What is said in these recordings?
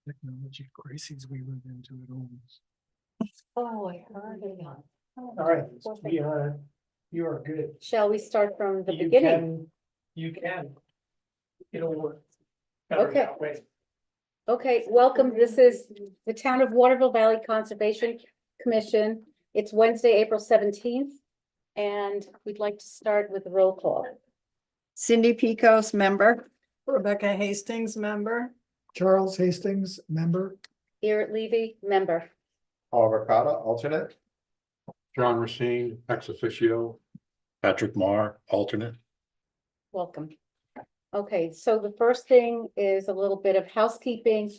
Technology crises we run into at homes. Oh, I heard it. All right, you are good. Shall we start from the You beginning? You can. It'll work. better Okay. that way. Okay, welcome. This is the Town of Waterville Valley Conservation Commission. It's Wednesday, April 17th. And we'd like to start with the roll call. Cindy Pecos, member. Rebecca Hastings, member. Charles Hastings, member. Garrett Levy, member. Paul Ricotta, alternate. John Racine, ex officio. Patrick Marr, alternate. Welcome. Okay, so the first thing is a little bit of housekeeping.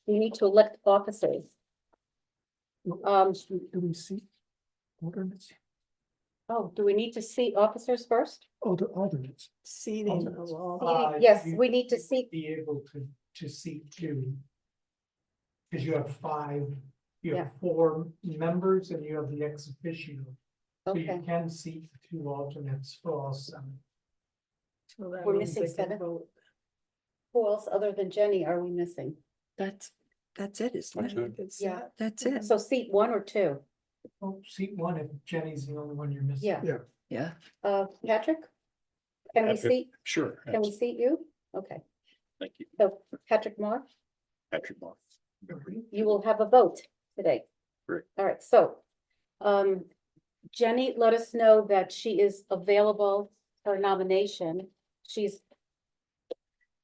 We need to elect officers. Do we see alternates? Oh, do we need to seat officers first? Alternates. Seating of all. Yes, You we need to seat. Be able to seat two. Because you have five, you have four members and you have the ex officio. So you Okay, can seat two alternates for all seven. So that We're means missing they can 7. vote. who else other than Jenny are we missing? That's it, isn't That's it? it. It's, Yeah. That's it. So seat 1 or 2? Oh, seat one if Jenny's the only one you're missing. Yeah. Yeah. Patrick? Can we Patrick. seat, Sure. can we seat you? Okay, Thank you, so Patrick Moore, Patrick Marr. you will have a vote today. Great. All right, so, Jenny let us know that she is available for nomination. She's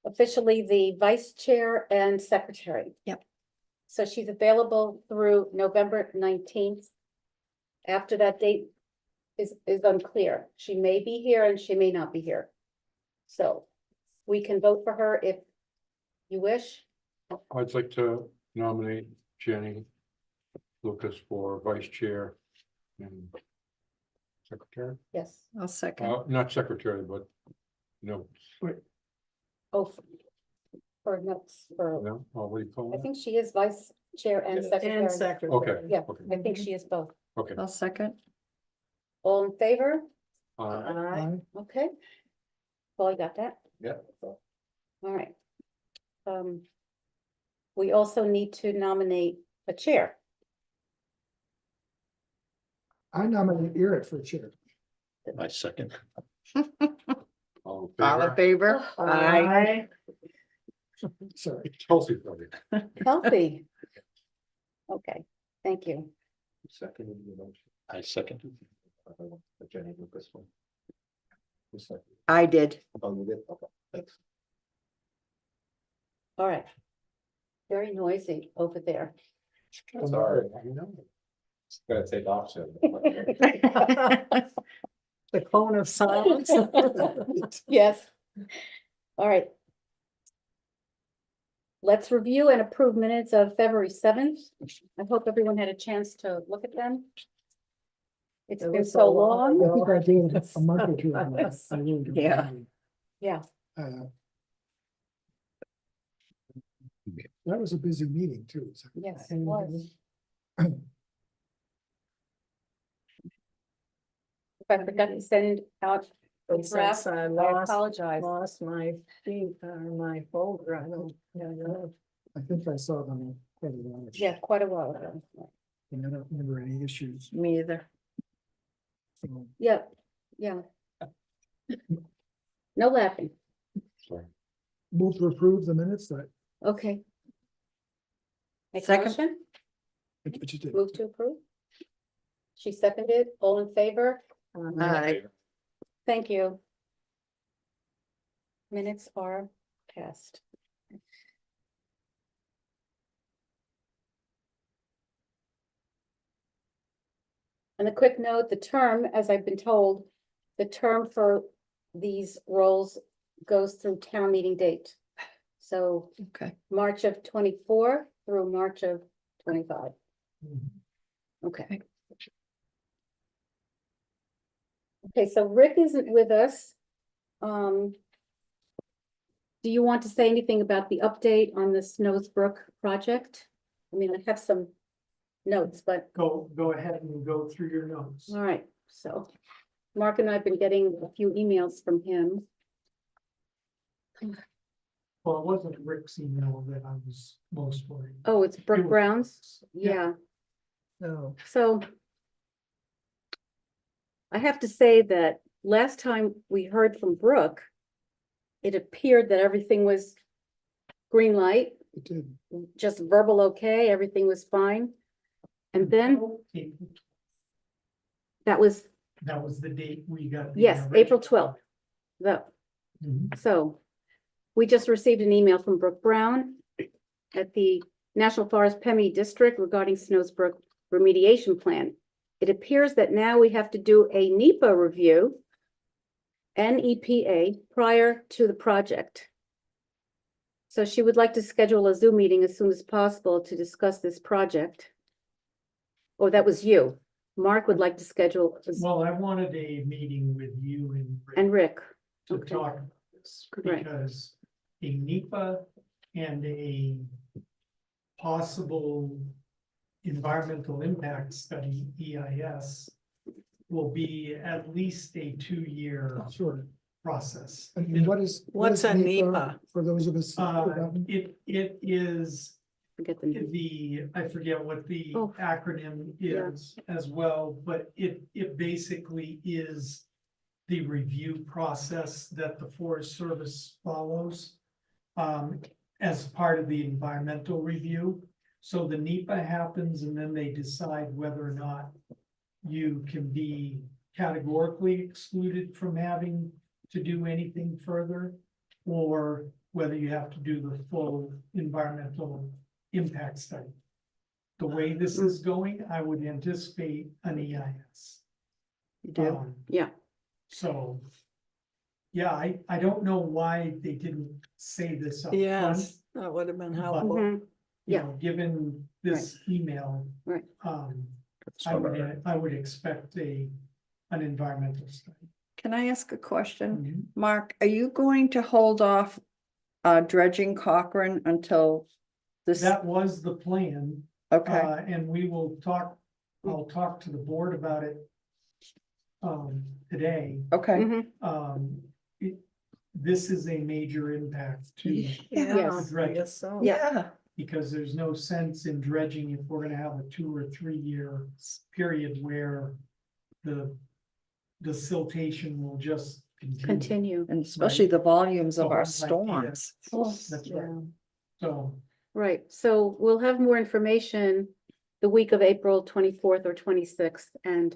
officially the vice chair and secretary. Yep. So she's available through November 19th. After that date is unclear. She may be here and she may not be here. So we can vote for her if you wish. I'd like to nominate Jenny Lucas for vice chair and secretary, Yes. I'll second. not secretary, but no, Oh, for notes, for, no, what do you call I it? think she is vice chair and secretary. and secretary. Okay. Yeah, Okay. I think she is both. Okay. I'll second. All in favor? Aye. Okay. Well, I got that. Yeah. All right. We also need to nominate a chair. I nominate Eric for chair. I second. All All in in favor? favor? Aye. Sorry. Chelsea, voted. Healthy. Okay, thank you. Second. the motion. I second. The Jenny Lucas one. Who seconded? I did. Oh, you did? Okay, thanks. All right. Very noisy over there. Sorry, you know. It's gonna take off soon. The cone of silence. Yes. All right. Let's review and approve minutes of February 7th. I hope everyone had a chance to look at them. It's It been was so so long long. I think I did a month or two ago. I really do. Yeah. Yeah. That was a busy meeting too. so- Yes, it was. If I forgot to send out a But draft, since I I lost apologize. my sheet or my folder, I don't, I think I saw them. quite a while ago, Yeah, quite a while ago. And I don't remember any issues. Me either. So, Yeah, yeah. No laughing. Sorry. move to approve the minutes that Okay. Make a Second. motion? I just did. Move to approve? She seconded, all in favor? Aye. Thank you. Minutes are passed. And a quick note, the term, as I've been told, the term for these roles goes through town meeting date. So Okay. March of 24 through March of 25. Okay. Okay, so Rick isn't with us. Do you want to say anything about the update on the Snows Brook project? I mean, I have some notes, but, Go ahead and go through your notes. all right, so Mark and I have been getting a few emails from him. Well, it wasn't Rick's email that I was most worried. Oh, it's It Brooke was- Brown's? Yeah. Yeah, No. so. I have to say that last time we heard from Brooke, it appeared that everything was green light, It did. just verbal okay, everything was fine. And then that was, That was the date we got. the yes, April original. 12th. the, Mhm. so. We just received an email from Brooke Brown at the National Forest Pemmy District regarding Snowsbrook remediation plan. It appears that now we have to do a NEPA review, NEPA, prior to the project. So she would like to schedule a Zoom meeting as soon as possible to discuss this project. Oh, that was you. Mark would like to schedule, Well, I wanted a meeting with you and Rick. to okay. talk about this, Right. because a NEPA and a possible environmental impact study, EIS, will be at least a 2-year Sure. process. And what is? What's a NEPA? For those of us. who Uh, haven't- it is Forget the name. I forget what the Oh. acronym Yeah. is as well, but it basically is the review process that the Forest Service follows as part of the environmental review. So the NEPA happens and then they decide whether or not you can be categorically excluded from having to do anything further, or whether you have to do the full environmental impact study. The way this is going, I would anticipate an EIS. You do? Yeah. So, yeah, I don't know why they didn't say this up front. Yes, that would have been helpful. Mhm. You Yeah. know, given this email. Right. That's I what I- would, expect an environmental study. Can I ask a question? Mhm. Mark, are you going to hold off dredging Cochrane until this? That was the plan, Okay, and we will talk, I'll talk to the board about it today. okay, Mhm. This is a major impact to, Yes. I guess so. yeah, because there's no sense in dredging if we're gonna have a 2 or 3 year period where the siltation will just continue. Continue, and especially the volumes of Oh, our like, storms. That's right. So, right, so we'll have more information the week of April 24th or 26th, and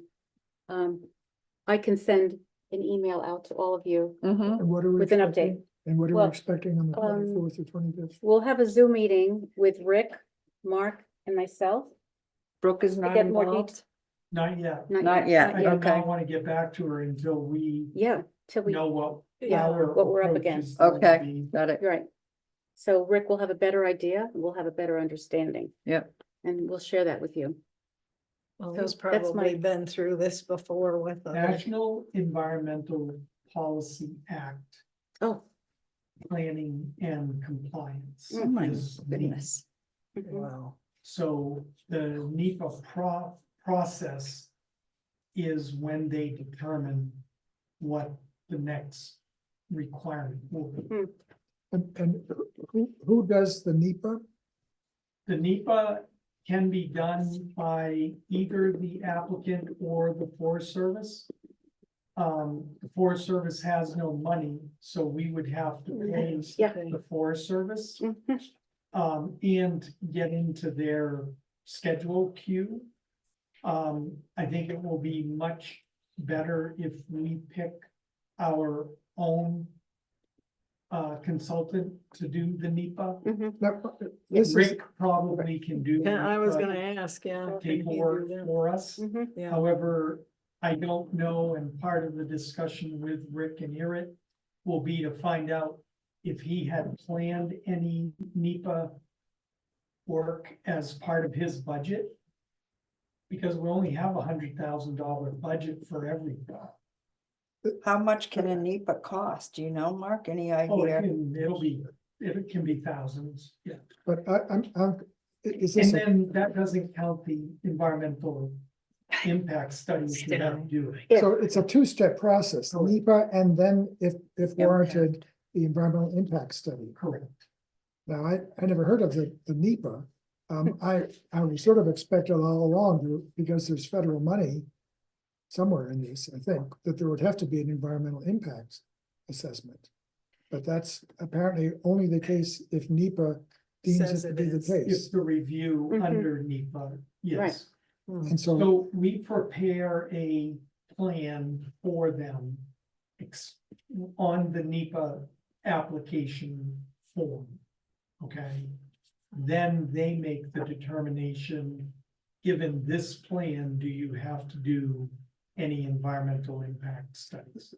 I can send an email out to all of you. Mhm. And what are we? With an expecting? update. And what are we Well, expecting on the um, 24th or 25th? We'll have a Zoom meeting with Rick, Mark, and myself. Brooke is To not get more involved? not yet. Not yet, I do okay. not want to get back to her until we Yeah, till we, know what Yeah, our what we're up approach against. is going to Okay. be. Got it, right. So Rick will have a better idea, and we'll have a better understanding. Yep. And we'll share that with you. Well, So he's that's probably my- been through this before with us. National Environmental Policy Act, Oh. Planning and Compliance. oh my is NEPA. goodness, Mhm. Wow. So the NEPA process is when they determine what the next requirement will be. And who does the NEPA? The NEPA can be done by either the applicant or the Forest Service. The Forest Service has no money, so we would have to pay Yeah. the Forest Service. Mhm. And get into their schedule queue. I think it will be much better if we pick our own consultant to do the NEPA. Mhm. Now, This is, Rick probably can do. Yeah, I was uh, gonna ask, yeah. can he do Paperwork that? for us. Mhm. Yeah, However, I don't know, and part of the discussion with Rick and Eric will be to find out if he had planned any NEPA work as part of his budget. Because we only have $100,000 budget for everything. how much can a NEPA cost, do you know, Mark, any Oh, idea? it can be thousands, yeah. but is And this, then that doesn't count the environmental impact studies you have to do. Yeah. so it's a two-step process, the NEPA, and then if warranted, the environmental impact study. Correct. Now, I never heard of the NEPA. I was sort of expected all along, because there's federal money somewhere in this, I think, that there would have to be an environmental impact assessment. But that's apparently only the case if NEPA deems Says it to it be the is. It's case. the review Mhm. under NEPA, yes. Hmm. And so, So we prepare a plan for them on the NEPA application form. Okay, then they make the determination, given this plan, do you have to do any environmental impact studies?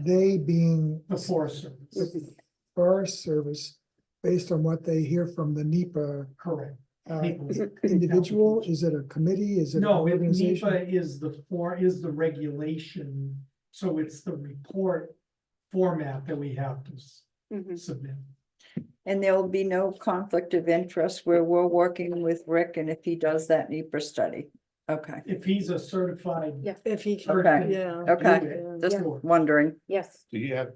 they being The Forest Service, the Forest Service, based on what they hear from the NEPA correct. uh, individual, is it a committee, is it an No, organization? NEPA is the regulation, so it's the report format that we have to Mhm. submit. And there will be no conflict of interest where we're working with Rick and if he does that NEPA study. Okay, If he's a certified. Yeah. If he can, Okay. yeah. okay, do it, Yeah. just sure. wondering. Yes, Do you have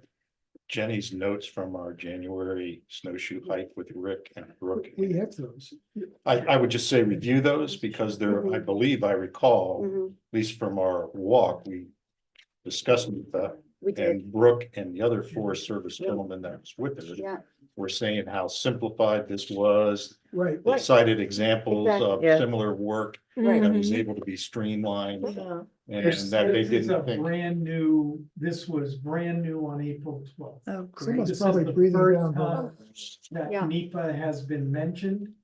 Jenny's notes from our January snowshoe hike with Rick and Brooke? We have those. I would just say review those because there, I believe I recall, Mhm. at least from our walk, we discussed that. we did, And Brooke and the other Forest Service gentleman that was with us yeah, were saying how simplified this was. Right, They cited examples of Exactly. Yeah. similar work Right. that was Mhm. able to be streamlined Yeah. and This that they is a didn't think. this was brand new on April 12th. Oh, someone's This is probably the breathing first down her. time Yeah. that NEPA has been mentioned.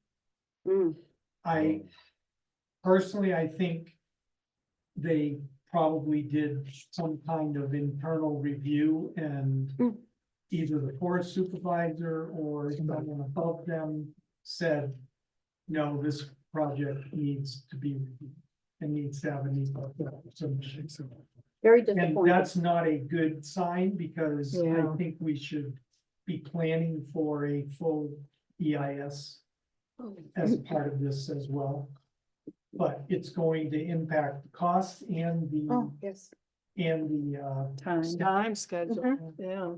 Mm, I personally, I think they probably did some kind of internal review and Mm. either the forest supervisor or someone above them said, no, this project needs to be reviewed and needs to have a NEPA submission. very And disappointing. that's not a good sign because I Yeah. think we should be planning for a full EIS as a part of this as well. But it's going to impact the cost and Oh, yes, the time. Time schedule, Mhm. yeah.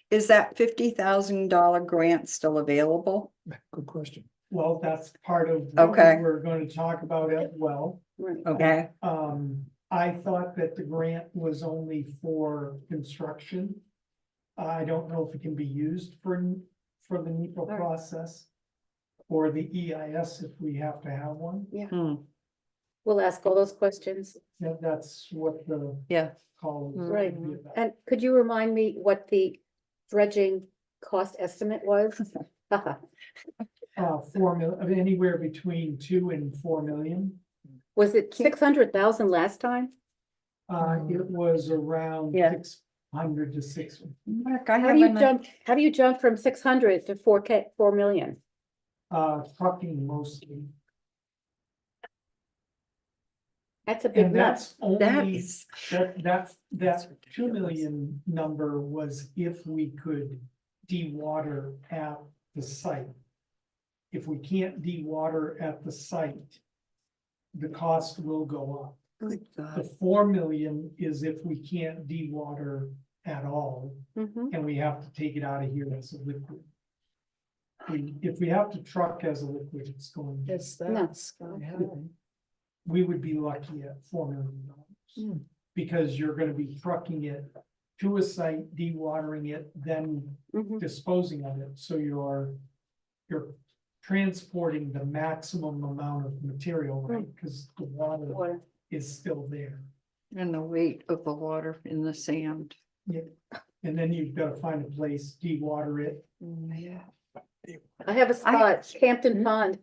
Is that $50,000 grant still available? Good question. well, that's part of what Okay. we're going to talk about as well. right, Okay, I thought that the grant was only for construction. I don't know if it can be used for the NEPA right. process. Or the EIS if we have to have one. hmm, We'll ask all those questions, That's what the yeah, call is. right, gonna be about. and could you remind me what the dredging cost estimate was? 4 million, I mean, anywhere between 2 and 4 million. Was it 600,000 last time? It was around Yeah. 600 to 600. Mark, I How have do you an, jump, how do you jump from 600 to 4 million? Trucking mostly. That's a big And nut. that's that only, is, that 2 million number was if we could de-water at the site. If we can't de-water at the site, the cost will go up. good The God, 4 million is if we can't de-water at all, Mhm. and we have to take it out of here as a liquid. If we have to truck as a liquid, it's going, It's No. that sky high. we would be lucky at $4 million. Hmm. Because you're gonna be trucking it to a site, de-watering it, then Mhm. disposing of it, so you're transporting the maximum amount of material, right? Because the water Water. is still there. and the weight of the water in the sand. And then you've got to find a place, de-water it. Yeah. I have a spot, Hampton Pond.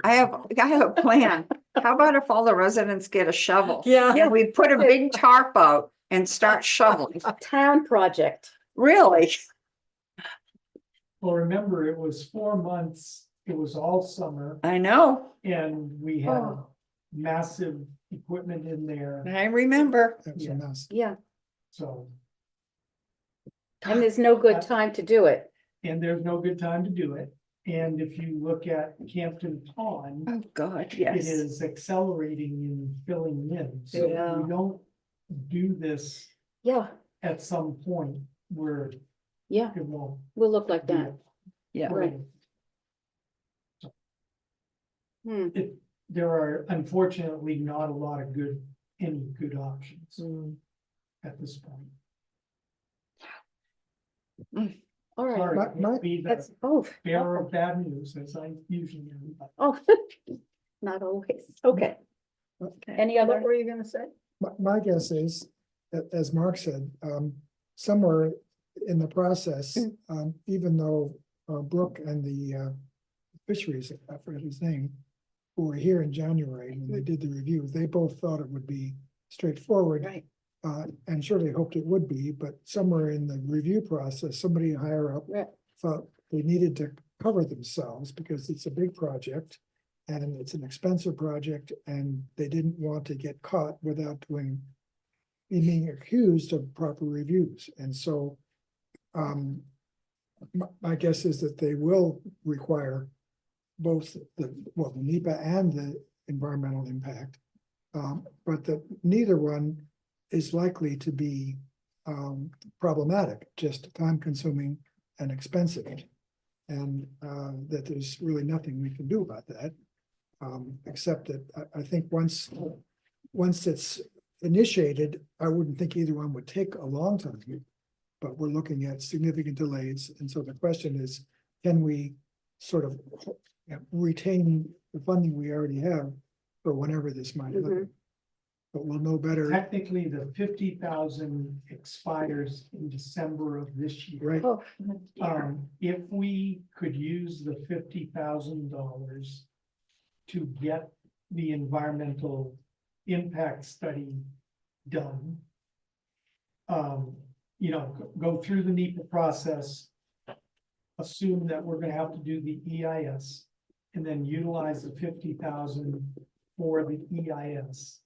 I have a plan. How about if all the residents get a shovel? Yeah. And we put a big tarp out and start shoveling? Town project. Really? Well, remember, it was 4 months, it was all summer, I know, and we had Oh. massive equipment in there, I remember. That was Yeah. a mess. Yeah, so. and there's no good time to do it. And there's no good time to do it, and if you look at Campton Pond, Oh, God, it yes. is accelerating and filling in, so if Yeah. we don't do this Yeah, at some point, we're Yeah, it won't. will look like that. Yeah. Right. Hmm, There are unfortunately not a lot of any good options Mm. at this point. all right, Sorry, My- to be the that's, oh, bearer of bad news as I usually am. but oh, not always, okay. Any What other, were you gonna say? My guess is, as Mark said, somewhere in the process, even though Brooke and the fisheries, I forget his name, who were here in January when they did the review, they both thought it would be straightforward. right, And surely hoped it would be, but somewhere in the review process, somebody higher up right, thought they needed to cover themselves because it's a big project. And it's an expensive project and they didn't want to get caught without being accused of proper reviews. And so my guess is that they will require both the NEPA and the environmental impact. But that neither one is likely to be problematic, just time consuming and expensive. And that there's really nothing we can do about that. Except that I think once it's initiated, I wouldn't think either one would take a long time. But we're looking at significant delays, and so the question is, can we sort of retain the funding we already have for whenever this might happen? But we'll know better, Technically, the 50,000 expires in December of this year. right? oh, If we could use the $50,000 to get the environmental impact study done. Go through the NEPA process. Assume that we're gonna have to do the EIS and then utilize the 50,000 for the EIS.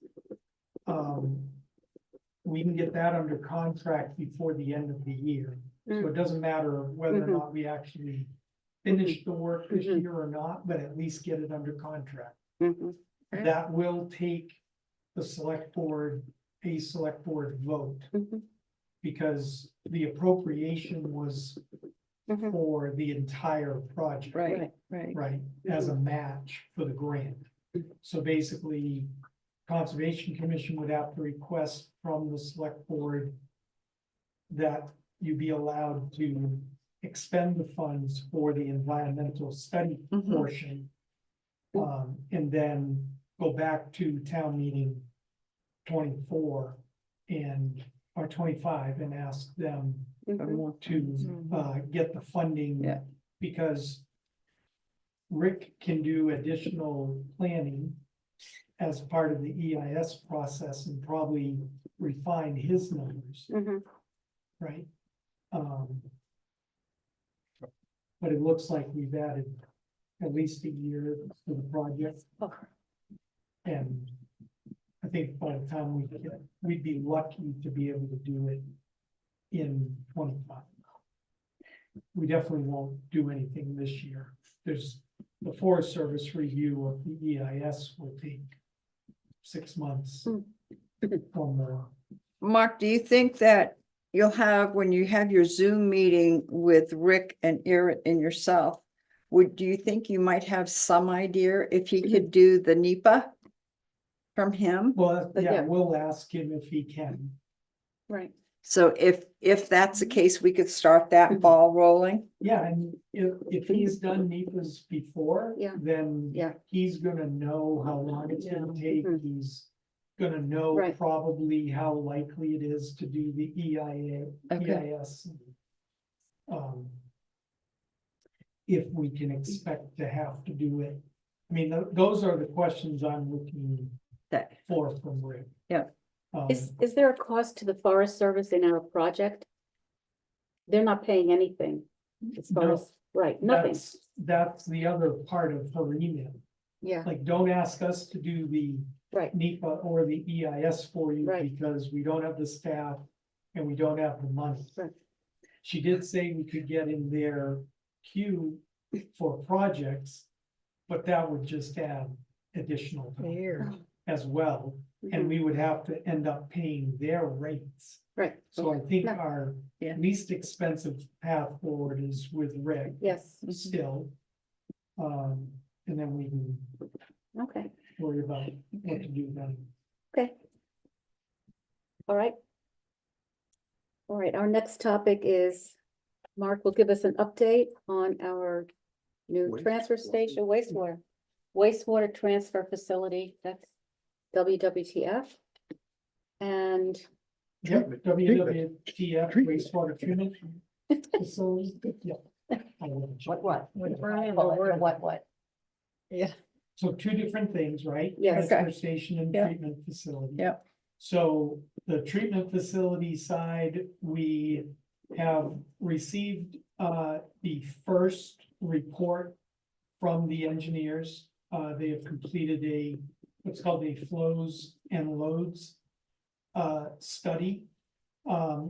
We can get that under contract before the end of the year. So it doesn't matter whether or Mhm. not we actually finish the work this Mhm. year or not, but at least get it under contract. mhm, Okay. That will take the select board vote, mhm, because the appropriation was mhm, for the entire project. Right, right. Right, as a match for the grant. So basically, Conservation Commission would have to request from the select board that you be allowed to expend the funds for the environmental study Mhm. portion. And then go back to town meeting 24 or 25 and ask them For mhm. more. to get the funding. Yeah. Because Rick can do additional planning as part of the EIS process and probably refine his numbers, Mhm. right? But it looks like we've added at least a year to the project. Oh, And I think by the time we'd be lucky to be able to do it in 25. We definitely won't do anything this year. There's the Forest Service review of the EIS will take 6 months or more. Mark, do you think that you'll have, when you have your Zoom meeting with Rick and Eric and yourself, do you think you might have some idea if he could do the NEPA from him? Well, Yeah. yeah, we'll ask him if he can. Right, So if that's the case, we could start that ball rolling? Yeah, and if he's done NEPAs before, Yeah. then yeah, he's gonna know how long it's gonna take. Mhm. He's gonna know Right. probably how likely it is to do the Okay. EIS. If we can expect to have to do it. I mean, those are the questions I'm looking That, for from Rick. Yeah. is there a cost to the Forest Service in our project? They're not paying anything as far No. as, right, nothing, That's the other part of her email. yeah, Like, don't ask us to do the right, NEPA or the EIS for you Right. because we don't have the staff and we don't have the money. Right. She did say we could get in their queue for projects, but that would just add additional time Here. as well. And mhm, we would have to end up paying their rates Right, So I think No. our Yeah. least expensive path forward is with Rick yes, Mhm. still. And then we can okay, worry about what to do then. okay. All right. All right, our next topic is, Mark will give us an update on our new transfer station wastewater transfer facility, that's WWTF. And Yep, WWTF Treatment. wastewater treatment facility, yeah. What? what? Yeah. So two different things, right? Yes. Transfer station and Yeah. treatment facility. Yeah. So the treatment facility side, we have received the first report from the engineers. They have completed what's called a flows and loads study.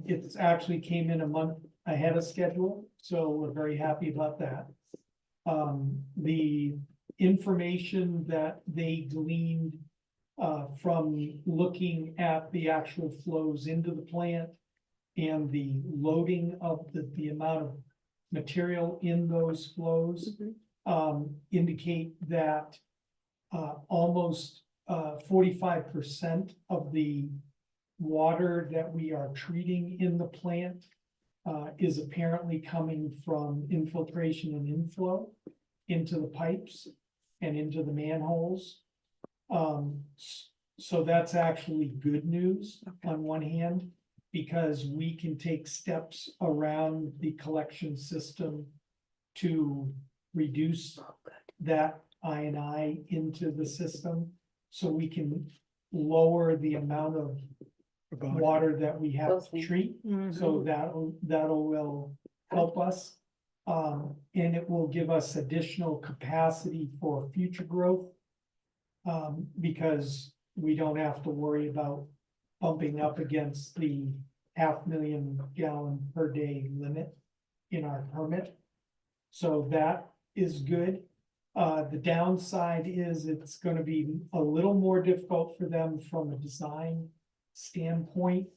It's actually came in a month ahead of schedule, so we're very happy about that. The information that they gleaned from looking at the actual flows into the plant and the loading of the amount of material in those flows indicate that almost 45% of the water that we are treating in the plant is apparently coming from infiltration and inflow into the pipes and into the manholes. So that's actually good news on one hand, because we can take steps around the collection system to reduce that I into the system, so we can lower the amount of About water that we have Those to things. treat. So that'll will help us. And it will give us additional capacity for future growth. Because we don't have to worry about bumping up against the 500,000 gallon per day limit in our permit. So that is good. The downside is it's gonna be a little more difficult for them from a design standpoint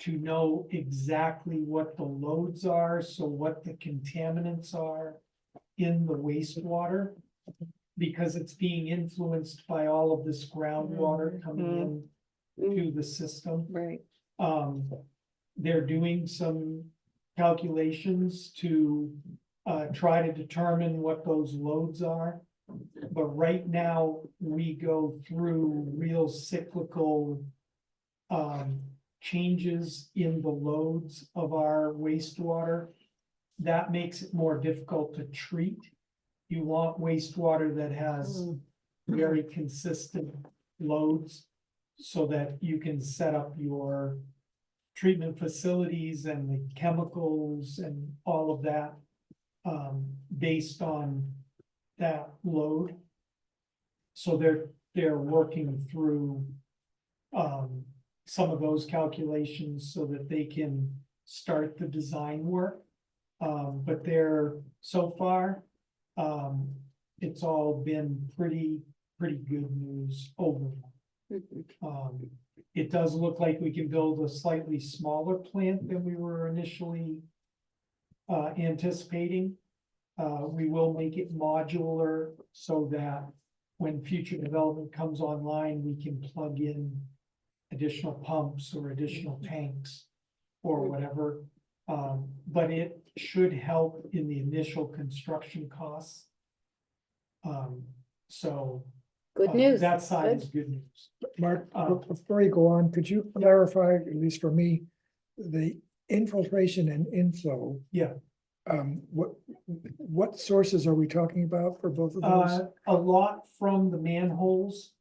to know exactly what the loads are, so what the contaminants are in the wastewater, because it's being influenced by all of this groundwater coming in to the system. Right. They're doing some calculations to try to determine what those loads are. But right now, we go through real cyclical changes in the loads of our wastewater. That makes it more difficult to treat. You want wastewater that has very consistent loads so that you can set up your treatment facilities and the chemicals and all of that based on that load. So they're working through some of those calculations so that they can start the design work. But so far, it's all been pretty good news overall. It does look like we can build a slightly smaller plant than we were initially anticipating. We will make it modular so that when future development comes online, we can plug in additional pumps or additional tanks or whatever. But it should help in the initial construction costs. So. Good news. That side Good. is good news. Mark, before you go on, could you clarify, at least for me, the infiltration and inflow? Yeah. What sources are we talking about for both of those? A lot from the manholes.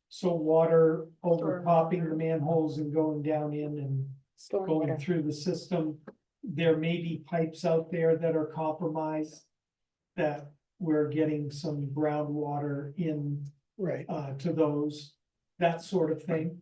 So water overtopping the manholes and going down in and going Stormwater. through the system. There may be pipes out there that are compromised. That we're getting some groundwater in Right. to those, that sort of thing.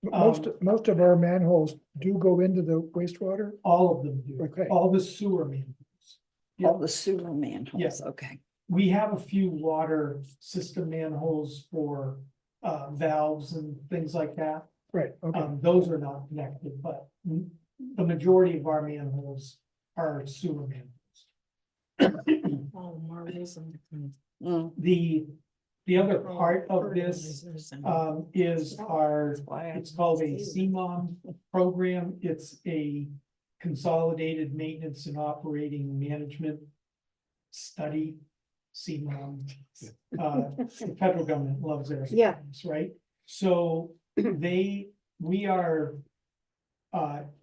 Most of our manholes do go into the wastewater. All of them do, Okay. all the sewer manholes. All the sewer manholes, okay. We have a few water system manholes for valves and things like that. Right, okay. Those are not connected, but the majority of our manholes are sewer manholes. Oh, Marvism. Mm, The other part of this, is our, it's called a CMOM program. It's a Consolidated Maintenance and Operating Management Study, CMOM. The federal government loves their Yeah. acronyms, right? So we are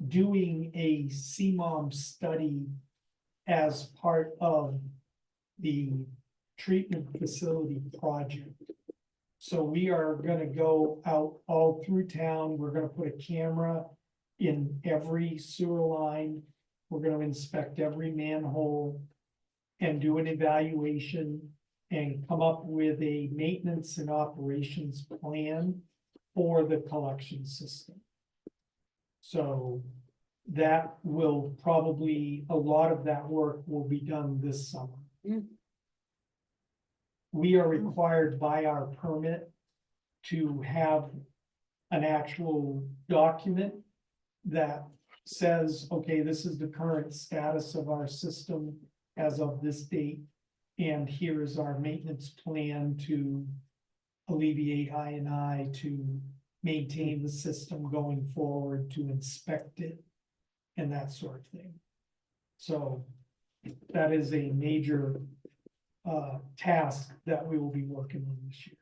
doing a CMOM study as part of the treatment facility project. So we are gonna go out all through town. We're gonna put a camera in every sewer line. We're gonna inspect every manhole and do an evaluation and come up with a maintenance and operations plan for the collection system. So that will probably, a lot of that work will be done this summer. Mm. We are required by our permit to have an actual document that says, okay, this is the current status of our system as of this date. And here is our maintenance plan to alleviate I&I, to maintain the system going forward, to inspect it, and that sort of thing. So that is a major task that we will be working on this year.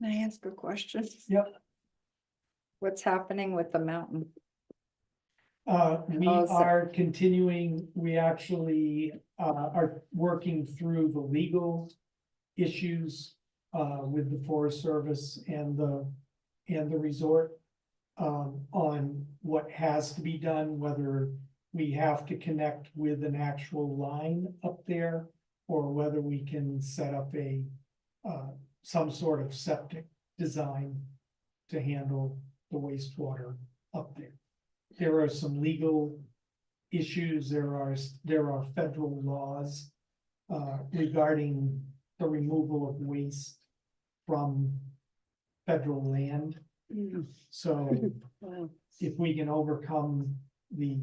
Can I ask a question? Yep. What's happening with the mountain? We How's that? are continuing, we actually are working through the legal issues with the Forest Service and the resort on what has to be done, whether we have to connect with an actual line up there, or whether we can set up a some sort of septic design to handle the wastewater up there. There are some legal issues, there are federal laws regarding the removal of waste from federal land. So Wow. if we can overcome the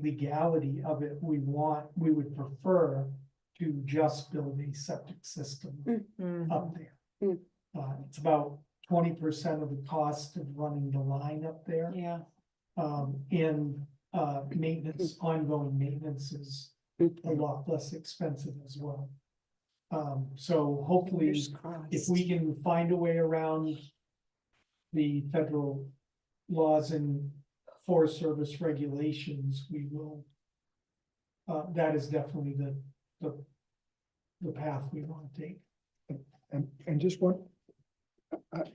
legality of it, we would prefer to just build a septic system up there. Mm. It's about 20% of the cost of running the line up there. Yeah. And maintenance, ongoing maintenance is a lot less expensive as well. So hopefully, Fingers crossed. if we can find a way around the federal laws and Forest Service regulations, we will. That is definitely the path we want to take. And just one.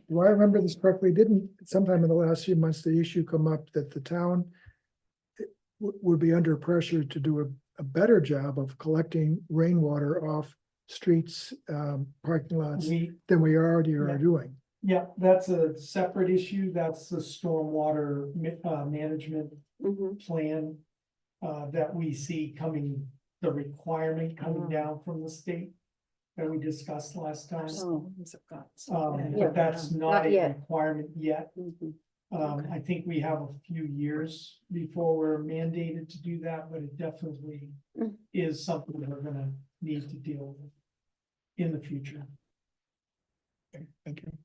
Do I remember this correctly? Didn't sometime in the last few months, the issue come up that the town would be under pressure to do a better job of collecting rainwater off streets, parking lots than we already are Yeah. doing? Yeah, that's a separate issue. That's the stormwater management Mhm. plan that we see coming, the requirement coming down from the state that we discussed last time. Oh. But that's not Not a yet. requirement yet. Mhm. I think we have a few years before we're mandated to do that, but it definitely Mm. is something we're gonna need to deal with in the future. Thank you.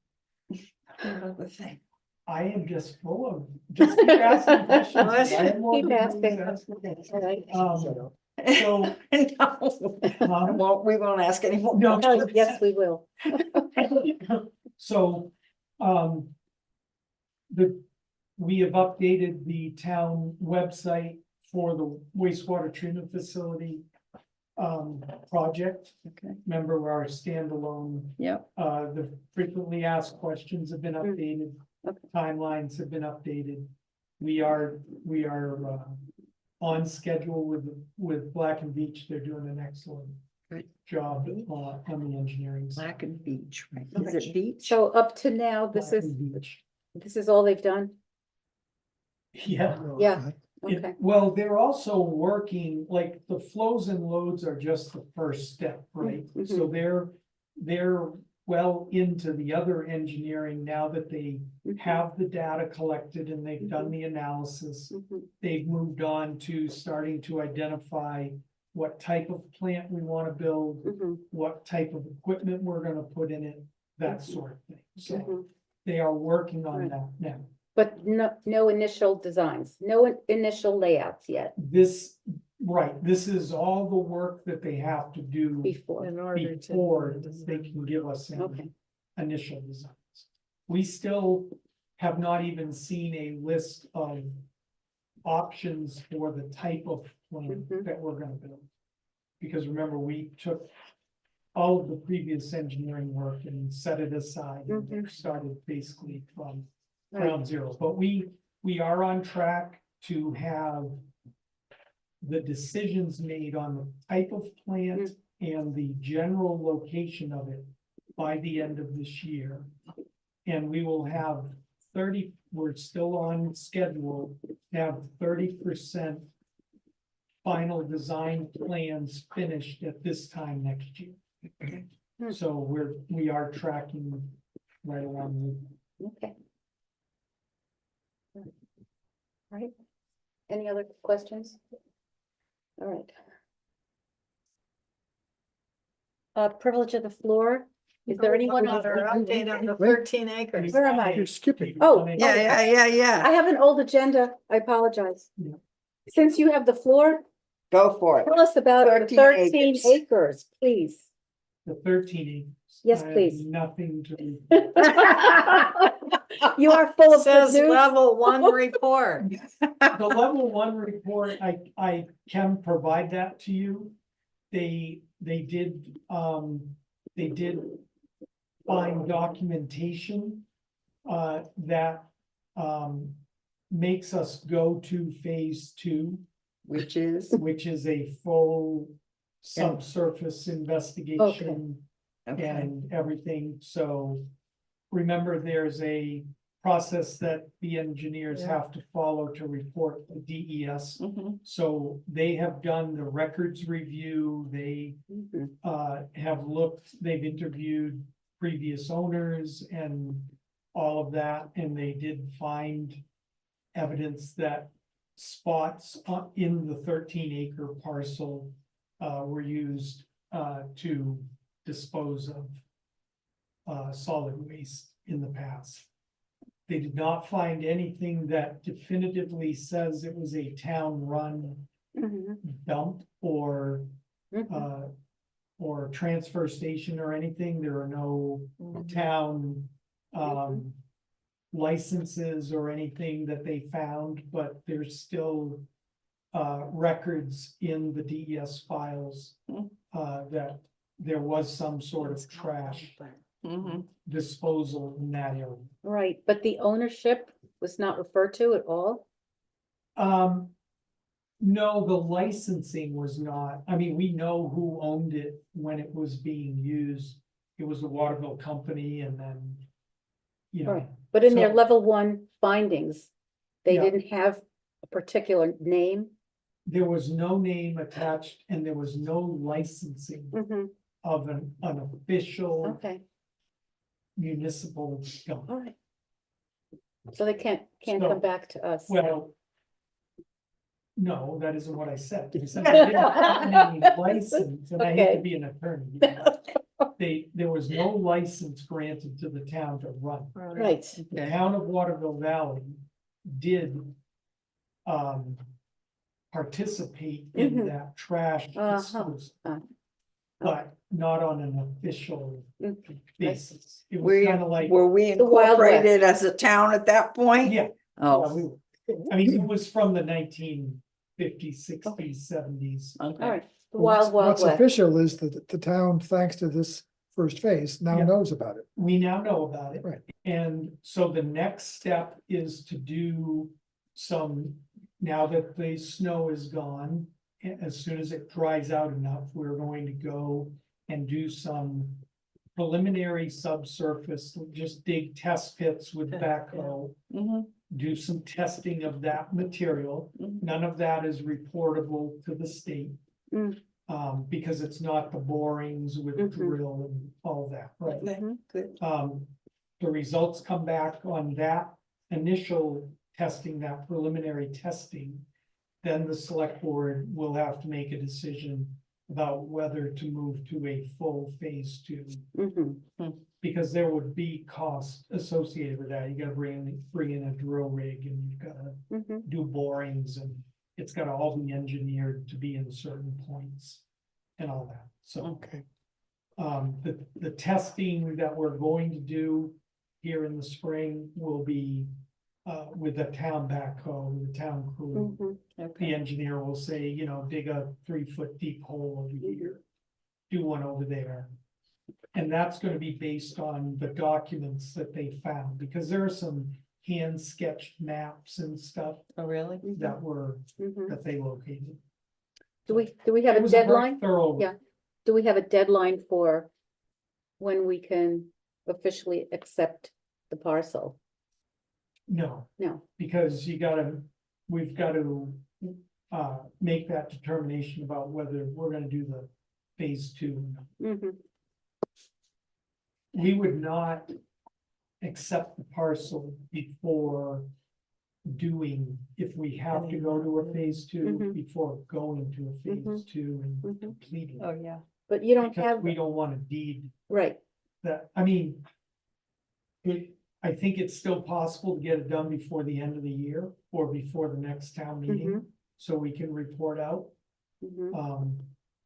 Another thing. I am just full of, just keep asking questions. I have more Keep to do, asking. ask. All right. So, No, we won't ask any more. No. Oh, yes, we will. so, we have updated the town website for the wastewater treatment facility project. Okay, Remember our standalone, yep, the frequently asked questions have been Mm. updated, Okay. timelines have been updated. We are on schedule with Black and Beach. They're doing an excellent Good. job on the engineering side. Black and Beach, right? Is Okay. it beach? So up to now, Black and Beach. this is all they've done? Yeah. Yeah. It- Okay. Well, they're also working, like, the flows and loads are just the first step, right? Mhm. So they're well into the other engineering now that they have the data collected and they've done the analysis. Mhm. They've moved on to starting to identify what type of plant we want to build, Mhm. what type of equipment we're gonna put in it, that Mhm. sort of thing. So Mhm. they are working on Right. that now. But no initial designs, no initial layouts yet This, right, this is all the work that they have to do before. In order to. before they can give us Okay. any initial designs. We still have not even seen a list of options for the type of plant Mhm. that we're gonna build. Because remember, we took all of the previous engineering work and set it aside and Mhm. started basically from Right. ground zero. But we are on track to have the decisions made on the type of plant and the general location of it by the end of this year. And we will have 30, we're still on schedule, to have 30% final design plans finished at this time next year. Hmm. So we are tracking right along with. Okay. Right. Any other questions? All right. Privilege of the floor. Is there anyone on? Our update on the Wait. 13 acres. Where am I? You're skipping. Oh, Yeah. I have an old agenda. I apologize. Yeah. Since you have the floor, Go for it. tell us about the 13 13 acres. acres, please. The 13 acres. Yes, I have please. Nothing to. You are full of good Says news. level 1 report. The level 1 report, I can provide that to you. They did find documentation that makes us go to phase 2, Which is, which is a full subsurface investigation okay, and everything. So remember, there's a process that the engineers Yeah. have to follow to report the DES. Mhm. So they have done the records review, they Mhm. have looked, they've interviewed previous owners and all of that, and they did find evidence that spots in the 13-acre parcel were used to dispose of solid waste in the past. They did not find anything that definitively says it was a town-run Mhm. dump or Mhm. or transfer station or anything. There are no town licenses or anything that they found, but there's still records in the DES files that there was some sort of trash Mhm. disposal in that area. Right, but the ownership was not referred to at all? No, the licensing was not, I mean, we know who owned it when it was being used. It was the Waterville Company and then, you know. Right, but in their so- level 1 findings, they Yeah. didn't have a particular name? There was no name attached and there was no licensing Mhm. of an official Okay, municipal dump. all right. So they can't So- come back to us. Well. No, that isn't what I said. I said they didn't have any license, and I hate to Okay. be an attorney. There was no license granted to the town to run. Right, The town of Waterville Valley did. Participate in Mhm. that trash Uh-huh. disposal. Uh, But not on an official Mhm. basis. It was We, kind of like, were we The Wild West. incorporated as a town at that point? yeah. Oh, yeah, we were. I mean, it was from the 1950s, 60s, 70s. all okay. right, the What's Wild what's West. official is that the town, thanks to this first phase, now Yeah. knows about it. We now know about it. Right. And so the next step is to do some, now that the snow is gone, as soon as it dries out enough, we're going to go and do some preliminary subsurface, just dig test pits with backhoe, Mhm. do some testing of that material. Mhm. None of that is reportable to the state. Mm. Because it's not the borings with Mhm. drill and all that, right? Mhm. Good. The results come back on that initial testing, that preliminary testing. Then the select board will have to make a decision about whether to move to a full phase two. Mhm. Because there would be costs associated with that. You gotta bring in a drill rig and you've gotta Mhm. do borings and it's gotta all be engineered to be in certain points. And all that, so. Okay. The testing that we're going to do here in the spring will be. With a town backhoe, with a town crew. Mhm. The Okay. engineer will say, you know, dig a 3 foot deep hole over here. Do one over there. And that's gonna be based on the documents that they found, because there are some hand sketched maps and stuff Oh, really? that were, Mhm. that they located. Do we have It a was a very deadline? thorough. Yeah. Do we have a deadline for when we can officially accept the parcel? No, No. because we've gotta, make that determination about whether we're gonna do the phase two. Mhm. We would not accept the parcel before doing, if we have to go to a phase two, Mhm. before going to a phase Mhm. two and Mhm. completing. Oh, yeah. But you don't Because have, we don't want to deed right, that, I mean. I think it's still possible to get it done before the end of the year or before the next town meeting, Mhm. so we can report out. Mhm.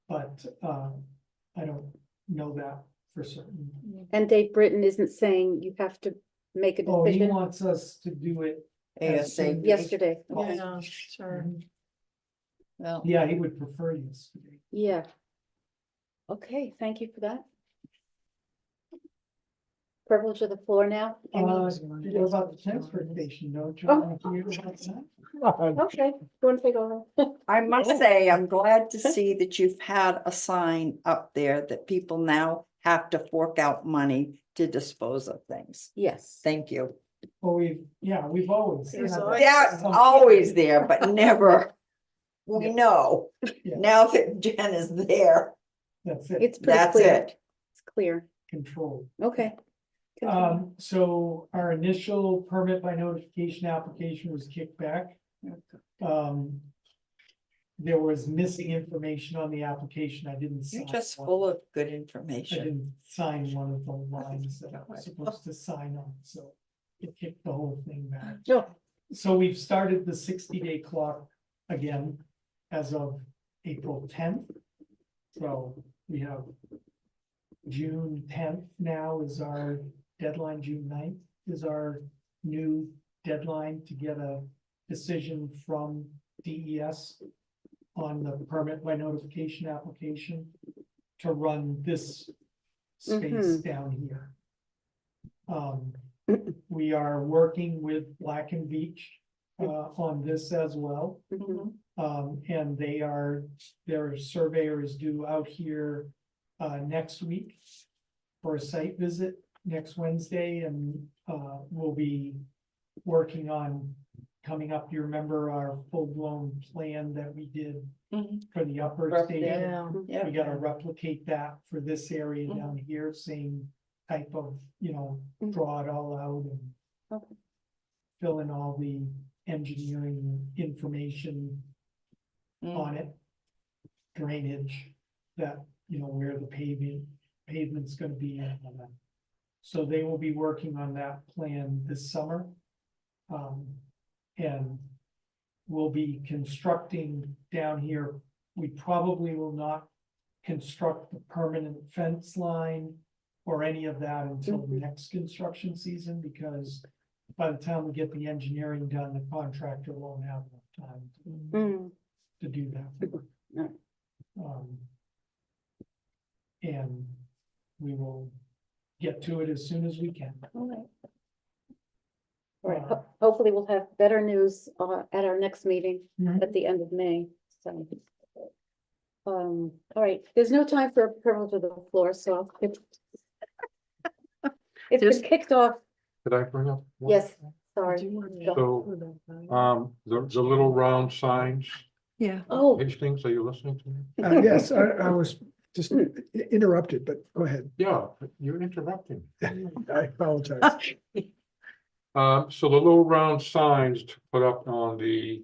But, I don't know that for certain. And Dave Britton isn't saying you have to make a Oh, he decision wants us to do it. as soon ASAP. as yesterday. Okay. Yeah, sure. possible. Well, Yeah, he would prefer yesterday. Yeah. Okay, thank you for that. Privilege of the floor now. What about the transfer station? Don't you Oh. want to hear about that? Okay, you want to take over? I must say, I'm glad to see that you've had a sign up there that people now have to fork out money to dispose of things. Yes. Thank you. Well, we've always. There's had always- that. They're always there, but never. We Yeah. know. Yeah. Now that Jen is there, That's it, It's pretty that's clear. it. It's clear. control. Okay. Continue. So our initial permit by notification application was kicked back. There was missing information on the application. I didn't. You're sign just one. full of good I information. didn't sign one of the lines that I was supposed to sign on, so it kicked the whole thing back. No. So we've started the 60-day clock again as of April 10th. So we have June 10th now is our deadline, June 9th is our new deadline to get a decision from DES on the permit by notification application to run this space down here. We are working with Black and Veatch on this as well. Mhm. And their surveyor is due out here next week for a site visit next Wednesday, and we'll be working on coming up. You remember our full-blown plan that we did Mhm. for the upper Rough station? Yeah. We Yeah. gotta replicate that for this area Mhm. down here, same type of, Mhm. draw it all out and Okay. fill in all the engineering information on it. Drainage, that, where the pavement's gonna be and all that. So they will be working on that plan this summer. And we'll be constructing down here. We probably will not construct the permanent fence line or any of that until the next construction season, because by the time we get the engineering done, the contractor won't have enough time Mm. to do that. Right. And we will get to it as soon as we can. All right. All right, hopefully we'll have better news at our next meeting at the end of May, so. All right, there's no time for a privilege of the floor, so it's been Just- kicked off, Could I bring up? one? yes, sorry. So, the little round signs Yeah. Oh, Hastings, are you listening to me? Yes, I was just interrupted, but go ahead. Yeah, you're interrupting. I apologize. So the little round signs to put up on the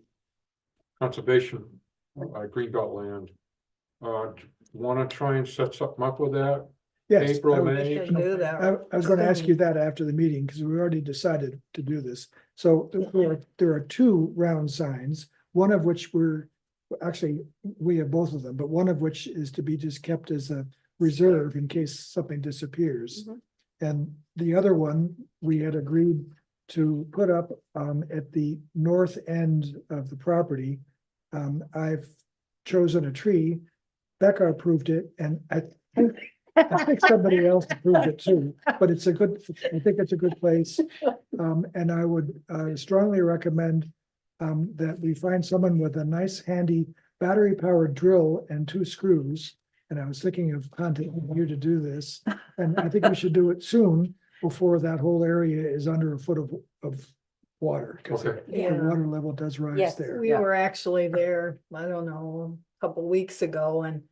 conservation, greenbelt land. Wanna try and set something up with that? Yes. April, I would- May? Should do that. I was gonna ask you that after the meeting, because we already decided to do this. So there are two round signs, one of which actually, we have both of them, but one of which is to be just kept as a reserve in case something disappears. Mhm. And the other one, we had agreed to put up at the north end of the property. I've chosen a tree. Becca approved it, and I think somebody else approved it too, but I think it's a good place. And I would strongly recommend that we find someone with a nice handy battery powered drill and 2 screws. And I was thinking of contacting you to do this, and I think we should do it soon before that whole area is under a foot of water. Because Okay. the Yeah. water level does rise Yes, there. We were actually there, I don't know, a couple weeks ago and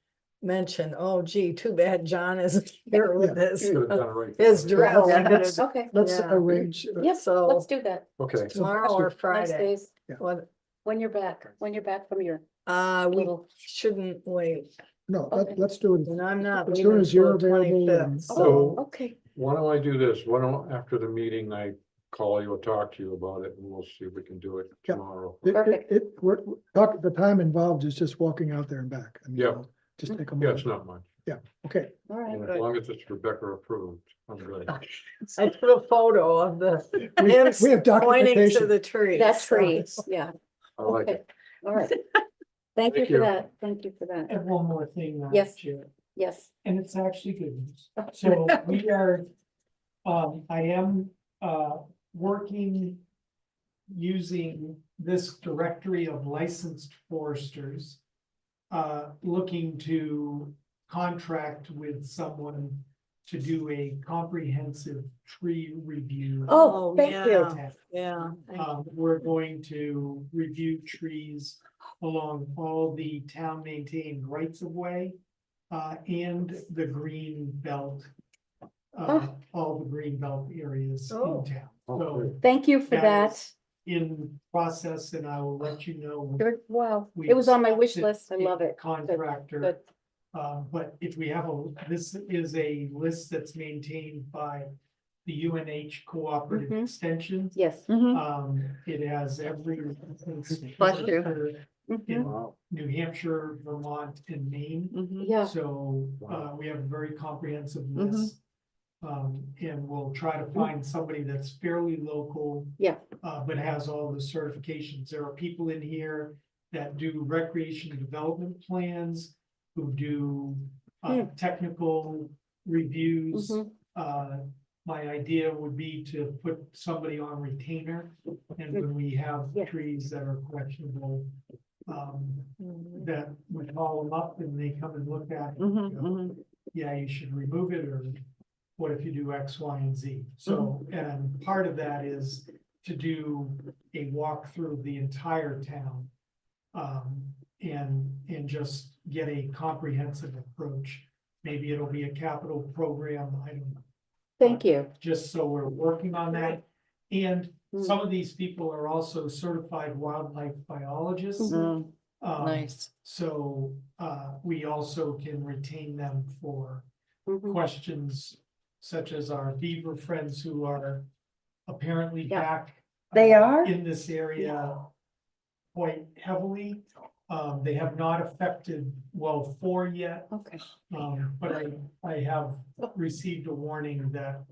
mentioned, oh gee, too bad John isn't here with Yeah. his, Should've done it right. his drill. Yeah. Let's- okay. Let's Yeah. arrange. Yes, So- let's do that. Okay, Tomorrow or Nice Friday. days, What, when you're back from your we little. shouldn't wait, No, Okay. let's do it. and I'm not As soon leaving as you're till the available 25th, and- Oh, so. okay, why don't I do this? Why don't, after the meeting, I call you or talk to you about it, and we'll see if we can do it Yeah. tomorrow. Perfect. The time involved is just walking out there and back. I mean, Yeah. Just take a Yeah, it's moment. not much, Okay, all right. and as long as it's Rebecca approved, I'm good. I took a photo of the, we him we have pointing to documentation. the tree. That's so- trees, yeah, I like okay, it. all right. Thank you Thank for you. that, thank you for that, And one more thing, Yes. Chair, yes. and it's actually good news. So we are, I am, working using this directory of licensed foresters, looking to contract with someone to do a comprehensive tree review. Oh, Oh, thank you, yeah. Yeah. We're going to review trees along all the town maintained rights of way, and the green belt. All the green belt areas in Oh. town. Oh, So great. thank you for That that, is in process, and I will let you know. good, wow, We it was on my wish selected list, I love a it, Contractor. good. But if we have this is a list that's maintained by the UNH Cooperative Mhm. Extension. Yes. It has every. Bless you. Mhm. In Wow. New Hampshire, Vermont, and Maine. Yeah, So, we have a very comprehensive list. And we'll try to find somebody that's fairly local. Yeah. But has all the certifications. There are people in here that do recreation and development plans, who do, technical reviews. Mhm. My idea would be to put somebody on retainer, and when we have Yeah. trees that are questionable, Mhm. that we call them up and they come and look at it. Mm-hmm, and go, yeah, you should remove it, or what if you do X, Y, and Z? So, and part of that is to do a walk through the entire town. And just get a comprehensive approach. Maybe it'll be a capital program, I don't know, thank you, just so we're working on that. And some Mm. of these people are also certified wildlife biologists. Mm, Nice. So, we also can retain them for Mhm. questions such as our beaver friends who are apparently Yeah. back. They are? In this area quite heavily. They have not affected well 4 yet, okay, but I have received a warning that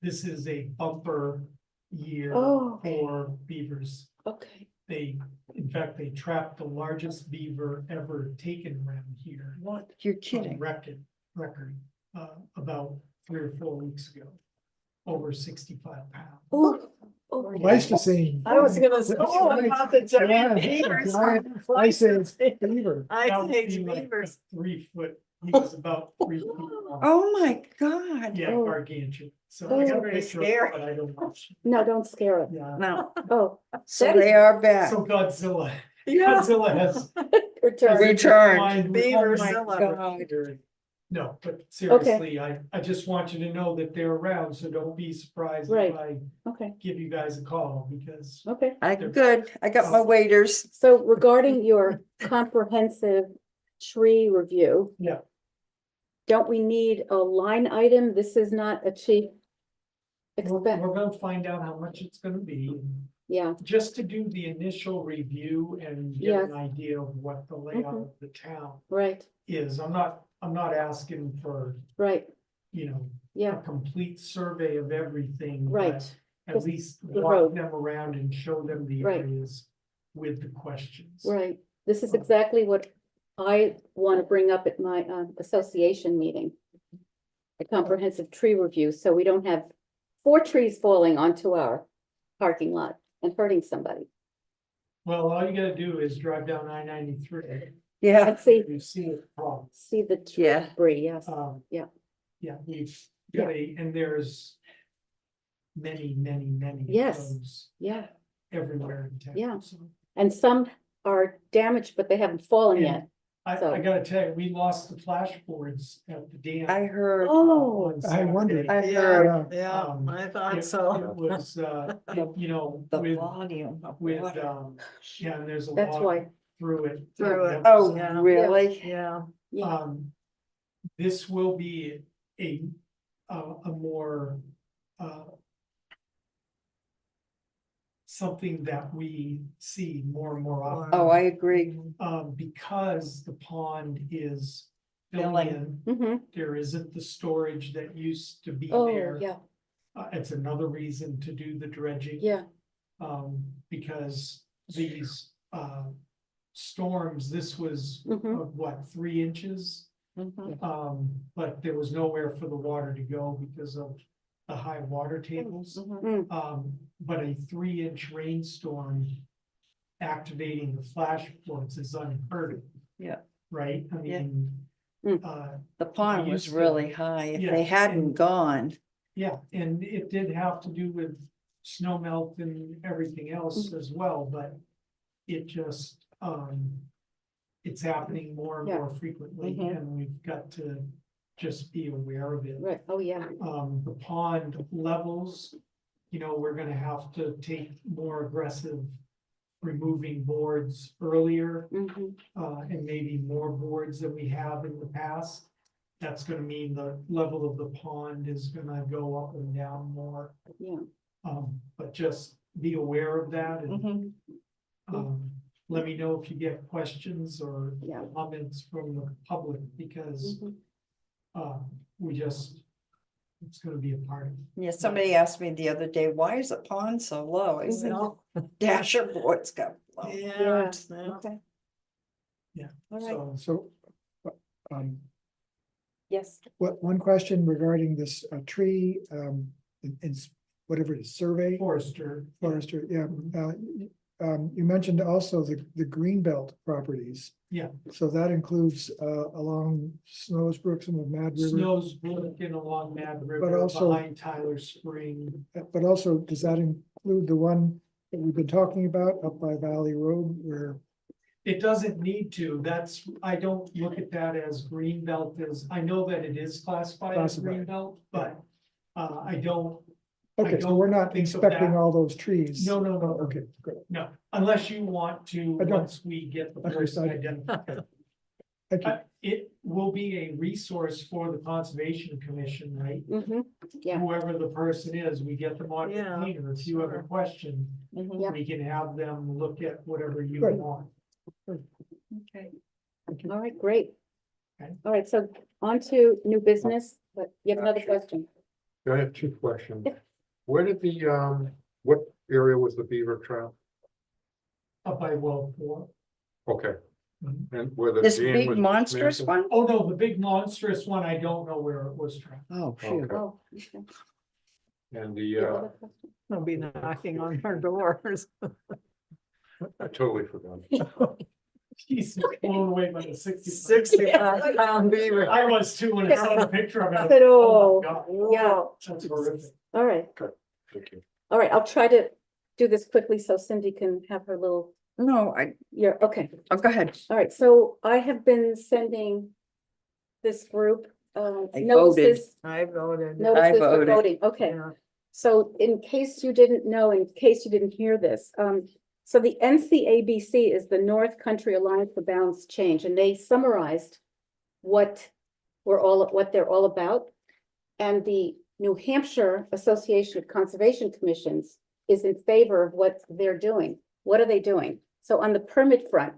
this is a bumper year Oh. for beavers. okay, In fact, they trapped the largest beaver ever taken around here. What? You're on kidding. record, about 3 or 4 weeks ago, over 65 pounds. oh, oh, Nice to see. I was gonna say, That's oh, right. not the giant Yeah. beavers. I say it's beaver. I That would say it's be like a beavers. 3 foot, he was about 3 feet long. Oh, my God. Yeah, Oh. gargantuan. So Oh. I got a Pretty picture, of it, scary. but I don't know. no, don't scare it, Yeah. No, oh, so they are back. So Godzilla, Yeah. Godzilla has Return. Return. Mind- Beaver oh my Zilla. God. No, but seriously, I just want you to know that they're around, so don't be surprised Right. if I Okay, give you guys a call, because okay. Good, I got my waiters. So regarding your comprehensive tree review. Yeah. Don't we need a line item? This is not a cheap. we're Expense, gonna find out how much it's gonna be. yeah, Just to do the initial review and get Yes. an idea of what the layout of the town right, is. I'm not asking for, right, you know, a yeah, complete survey of everything. but right, At Just least the walk road. them around and show them the Right. areas with the questions. right. This is Oh. exactly what I want to bring up at my association meeting. A comprehensive tree review, so we don't have 4 trees falling onto our parking lot and hurting somebody. Well, all you gotta do is drive down I-93. Yeah, Let's see, You see it from, see the Yeah. debris, yes, yeah, we've Yeah. got and there's many of Yes. those yeah. everywhere in town. Yeah. So And some are damaged, but they haven't fallen yet. I So- gotta tell you, we lost the flashboards at the dam. I heard, Oh, on I wondered. Saturday. I heard Yeah, Um, I thought It so. was, you know, the with, volume of with, water. yeah, and there's a That's lot why. through it. Through it. Oh, Yeah. really? Yeah, yeah, This will be a more, something that we see more and more often. Oh, I agree. Because the pond is Filling. filling in, mm-hmm, there isn't the storage that used to be oh, there. yeah, It's another reason to do the dredging. yeah, Because these, storms, this was, mhm, what, 3 inches? Mhm. But there was nowhere for the water to go because of the high water tables. mm, But a 3-inch rainstorm activating the flash floods is unheard of. Yeah. Right? I Yeah. mean, Mm. The pond was used to- really high. If Yeah, they hadn't and- gone, yeah, and it did have to do with snow melt and everything else as well, but it just, it's happening more and Yeah. more frequently, Mhm. and we've got to just be aware of it. right, oh, yeah, The pond levels, you know, we're gonna have to take more aggressive removing boards earlier, mhm, and maybe more boards than we have in the past. That's gonna mean the level of the pond is gonna go up and down more. yeah, But just be aware of that and, Mhm. let me know if you get questions or yeah. comments from the public, because, Mhm. we just, it's gonna be a part of it. Yeah, somebody asked me the other day, why is the pond so low? I said, no, dasher boards got low. yeah, Okay, Yeah, all right, so, So, yes, one question regarding this tree, whatever it is, survey, Forester. forester, yeah. You mentioned also the greenbelt properties. Yeah. So that includes, along Snows Brooks and the Mad River, Snows Brook along Mad River, also- behind Tyler Spring. but also, does that include the one that we've been talking about up by Valley Road where? It doesn't need to, I don't look at that as green belt I know that it is classified as green Classified. belt, but, I don't, Okay, so we're not think of inspecting that. all those trees. No, no, no. Oh, okay, good. no, unless you want to, I don't. once we get the Okay, person so I- identified. Thank you. It will be a resource for the Conservation Commission, right? mm-hmm, yeah. Whoever the person is, we get them on Yeah, retainer. If you have a sure. question, Mhm. Yeah. we can have them look at whatever you Good. want. Okay. All right, great. Okay. All right, so on to new business, but you have another question. I have 2 questions. Yeah. Where did what area was the beaver trap? Up by well 4. Okay. Mhm. And where the. This dam big was monstrous dismantled? one? Oh, no, the big monstrous one, I don't know where it was trapped. Oh, shoot. Okay. Oh, okay. And You have the, another question? they'll be knocking on our doors. I totally forgot. He's blown away by the 60. 60-pound beaver. I was too when I saw the picture of it. But, Oh, my oh, God, yeah, that's horrific. all right, Thank you. all right, I'll try to do this quickly so Cindy can have her little No, You're, okay. go ahead. All right, so I have been sending this group, I voted. notices, I voted. notices for voted. voting, okay. Yeah. So in case you didn't know, in case you didn't hear this, so the NCABC is the North Country Alliance for Balanced Change, and they summarized what they're all about. And the New Hampshire Association of Conservation Commissions is in favor of what they're doing. What are they doing? So on the permit front,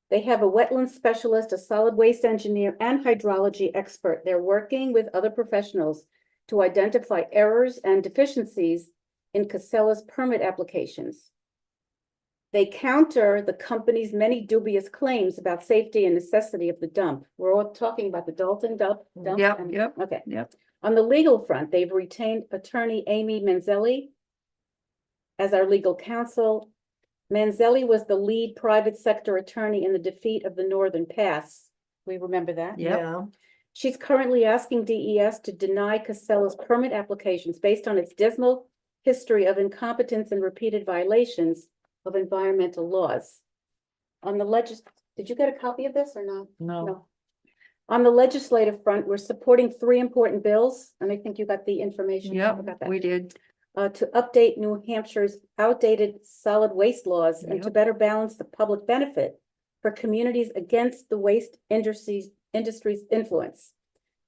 they have a wetland specialist, a solid waste engineer, and hydrology expert. They're working with other professionals to identify errors and deficiencies in Casella's permit applications. They counter the company's many dubious claims about safety and necessity of the dump. We're all talking about the Dalton dump. Yep, and- yep, Okay. yep. On the legal front, they've retained attorney Amy Manzelli as our legal counsel. Manzelli was the lead private sector attorney in the defeat of the Northern Pass. We remember that? Yep. Yeah. She's currently asking DES to deny Casella's permit applications based on its dismal history of incompetence and repeated violations of environmental laws. On the did you get a copy of this or not? No. On the legislative front, we're supporting 3 important bills, and I think you got the information. Yep, about that. we did. To update New Hampshire's outdated solid waste laws and to Yep. better balance the public benefit for communities against the waste industry's influence.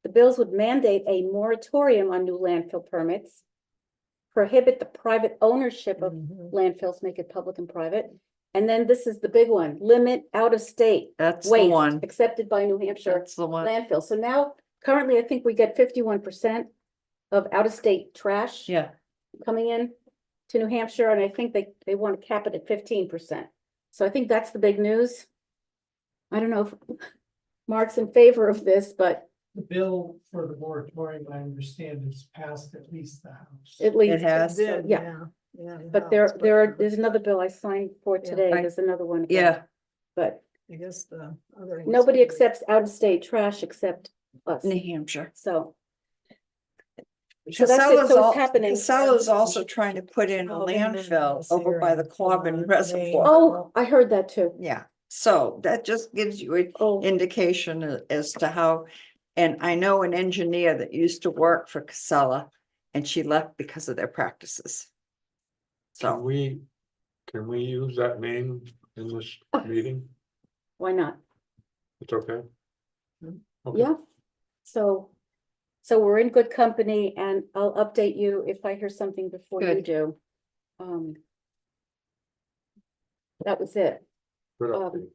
The bills would mandate a moratorium on new landfill permits, prohibit the private ownership of Mhm. landfills, make it public and private. And then this is the big one, limit out-of-state That's the waste one. accepted by New Hampshire That's the one. landfill. So now, currently, I think we get 51% of out-of-state trash Yeah. coming in to New Hampshire, and I think they want to cap it at 15%. So I think that's the big news. I don't know if Mark's in favor of this, but The bill for the moratorium, I understand, is passed at least the House. at least. It has. It did, yeah. Yeah. But there's another bill I signed for Yeah. today. I- There's another one. again. Yeah, But I guess the other. nobody accepts out-of-state trash except us, New Hampshire. so. So that's it, so it's happening. Casella's also trying to put in a Oh, they moved landfill this over by the area. Quabbin They- Reservoir. Oh, I heard that too. Yeah, so that just gives you an Oh, indication as to how, and I know an engineer that used to work for Casella, and she left because of their practices. Can So, we use that name in this meeting? why not? It's okay? Hmm. Okay. Yeah, so we're in good company and I'll update you if I hear something before you Good. do. That was it, Good Um, update.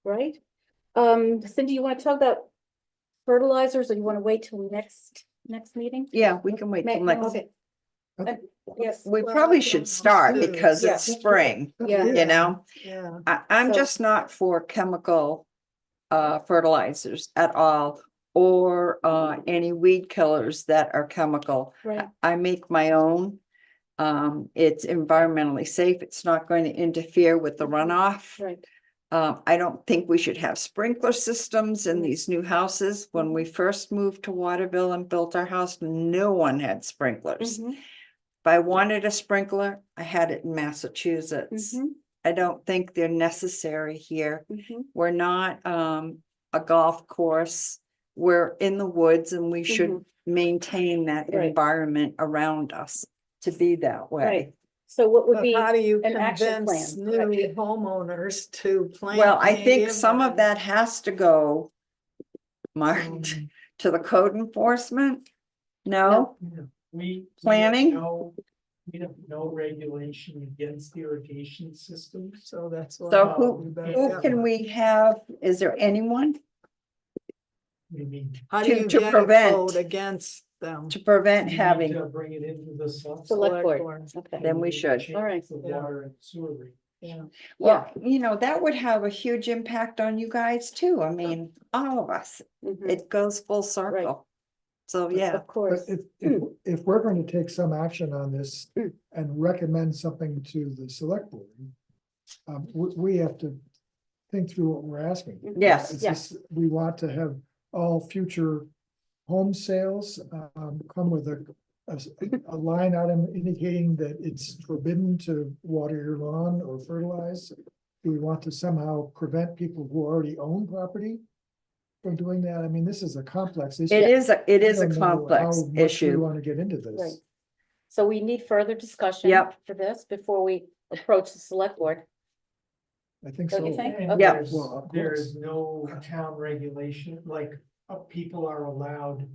right? Cindy, you want to talk about fertilizers or you want to wait till next meeting? yeah, we can wait till next. Okay. Yes, We Well, probably I should don't know, start too. because Yeah. it's spring, Yeah. you know? Yeah. I'm So- just not for chemical fertilizers at all. Or any weed killers that are chemical. right, I make my own. It's environmentally safe. It's not going to interfere with the runoff. right, I don't think we should have sprinkler systems in these new houses. When we first moved to Waterville and built our house, no one had sprinklers. mhm, If I wanted a sprinkler, I had it in Massachusetts. mhm, I don't think they're necessary here. mhm. We're not a golf course. We're in the woods and we should maintain that Right. environment around us to be that way. Right. So what would But be, how do you an action convince plan? new homeowners to plant? Well, I think native some of and- that has to go, Mark, Mm. to the code enforcement. No, Yeah, we Planning? We have no regulation against irrigation systems. So that's. why So who- we better who get can one. we have? Is there anyone Maybe How do to- you to get a prevent- code against them? to prevent we need having? to bring it into the Select board. okay, Then we should. change All right. The Yeah. water and sewer rate. Yeah. Well, you know, that would have a huge impact on you guys too. I mean, all of us. mhm, It goes full circle. So, yeah, of course, But if we're going to take some action on this and recommend something to the select board, we have to think through what we're asking. yes, Is Yeah. this- We want to have all future home sales come with a line item indicating that it's forbidden to water your lawn or fertilize do we want to somehow prevent people who already own property from doing that? I mean, this is a complex issue. It is, it I is a don't know complex how much we issue. want to get into Right. this. So we need further discussion. Yep. For this before we approach the select board. I think Don't so. you think? And Okay. Yeah. there's, Well, of there course. is no town regulation, like, people are allowed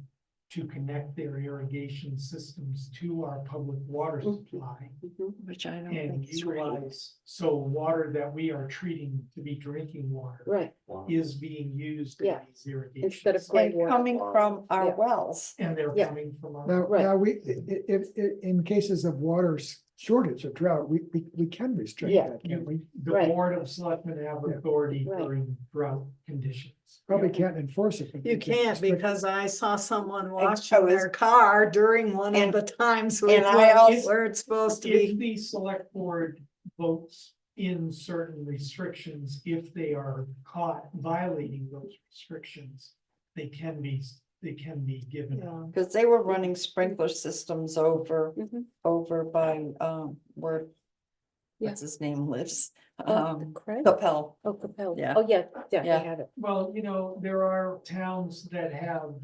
to connect their irrigation systems to our public water Mhm. supply Mhm. Which I don't and think is right. utilize, so water that we are treating to be drinking water Right, Wow. is being used in Yeah. these irrigation. Instead of systems. gray And water. coming from our Yeah. wells. And they're Yeah. coming from our. Now, Right. now we, if, in cases of water shortage or drought, we can restrict Yeah. that, can't we? The Right. Board of Selectmen have Yeah. authority Right. during drought conditions. Probably Yeah. can't enforce it. but You we can can't restrict it. because I saw someone I washing was- their car during one of And- the times and I also- where it's supposed to If be. the select board votes in certain restrictions, if they are caught violating those restrictions, they can be given. Yeah. Because they were running sprinkler systems over, Mhm. over by, where, Yeah. what's his name lives? Oh, Craig? Capel. Oh, Capel. Yeah. Oh, yeah, yeah, Yeah. they have it. Well, there are towns that have,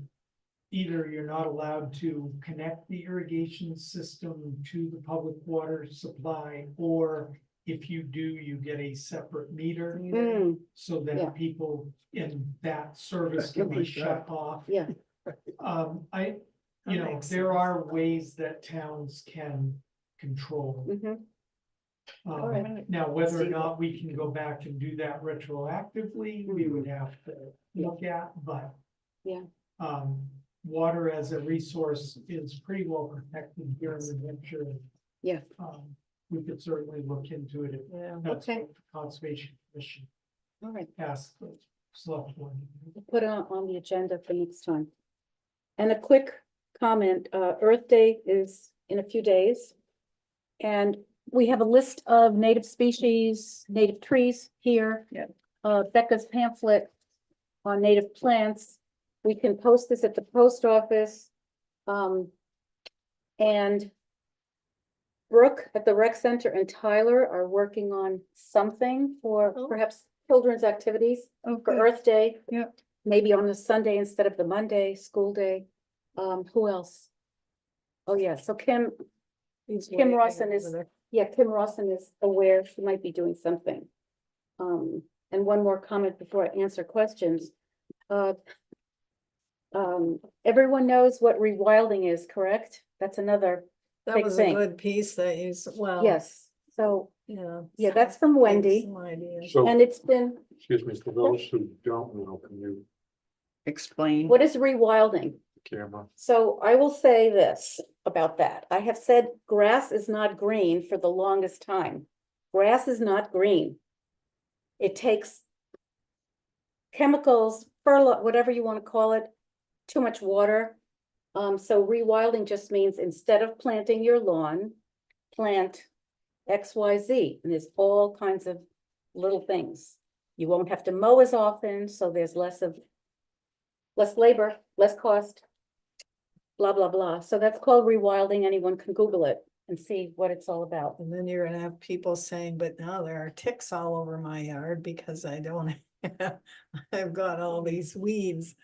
either you're not allowed to connect the irrigation system to the public water supply, or if you do, you get a separate meter Mm, so Yeah. that people in that service can be shut off. yeah, That makes there sense. are ways that towns can control. mhm. Um, All right. Now, whether or See. not we can go back and do that retroactively, we would have to look at, but. Yeah. Water as a resource is pretty well protected here in New Hampshire. Yeah. We could certainly look into it if Yeah. that's Okay. what the Conservation Commission All right. asked the select board. We'll put it on the agenda for next time. And a quick comment, Earth Day is in a few days. And we have a list of native species, native trees here. Yeah. Becca's pamphlet on native plants. We can post this at the post office. And Brooke at the rec center and Tyler are working on something for Oh. perhaps children's activities Oh, for good. Earth Day. Yeah. Maybe on a Sunday instead of the Monday, school day. Who else? Oh, yeah, so Kim He's Kim waving Rawson over is- there. Kim Rawson is aware she might be doing something. And one more comment before I answer questions. Everyone knows what rewilding is, correct? That's another, That big was a thing. good piece that you, well. yes, so, Yeah. yeah, that's from Gave Wendy, some ideas. So, and it's been, excuse me, for those who don't know, can you, Explain. what is rewilding? camera? So I will say this about that. I have said grass is not green for the longest time. Grass is not green. It takes chemicals, fertilizer, whatever you want to call it, too much water. So rewilding just means instead of planting your lawn, plant XYZ, and there's all kinds of little things. You won't have to mow as often, so there's less labor, less cost. Blah, blah, blah. So that's called rewilding. Anyone can Google it and see what it's all about. And then you're gonna have people saying, but now there are ticks all over my yard because I don't have, I've got all these weeds.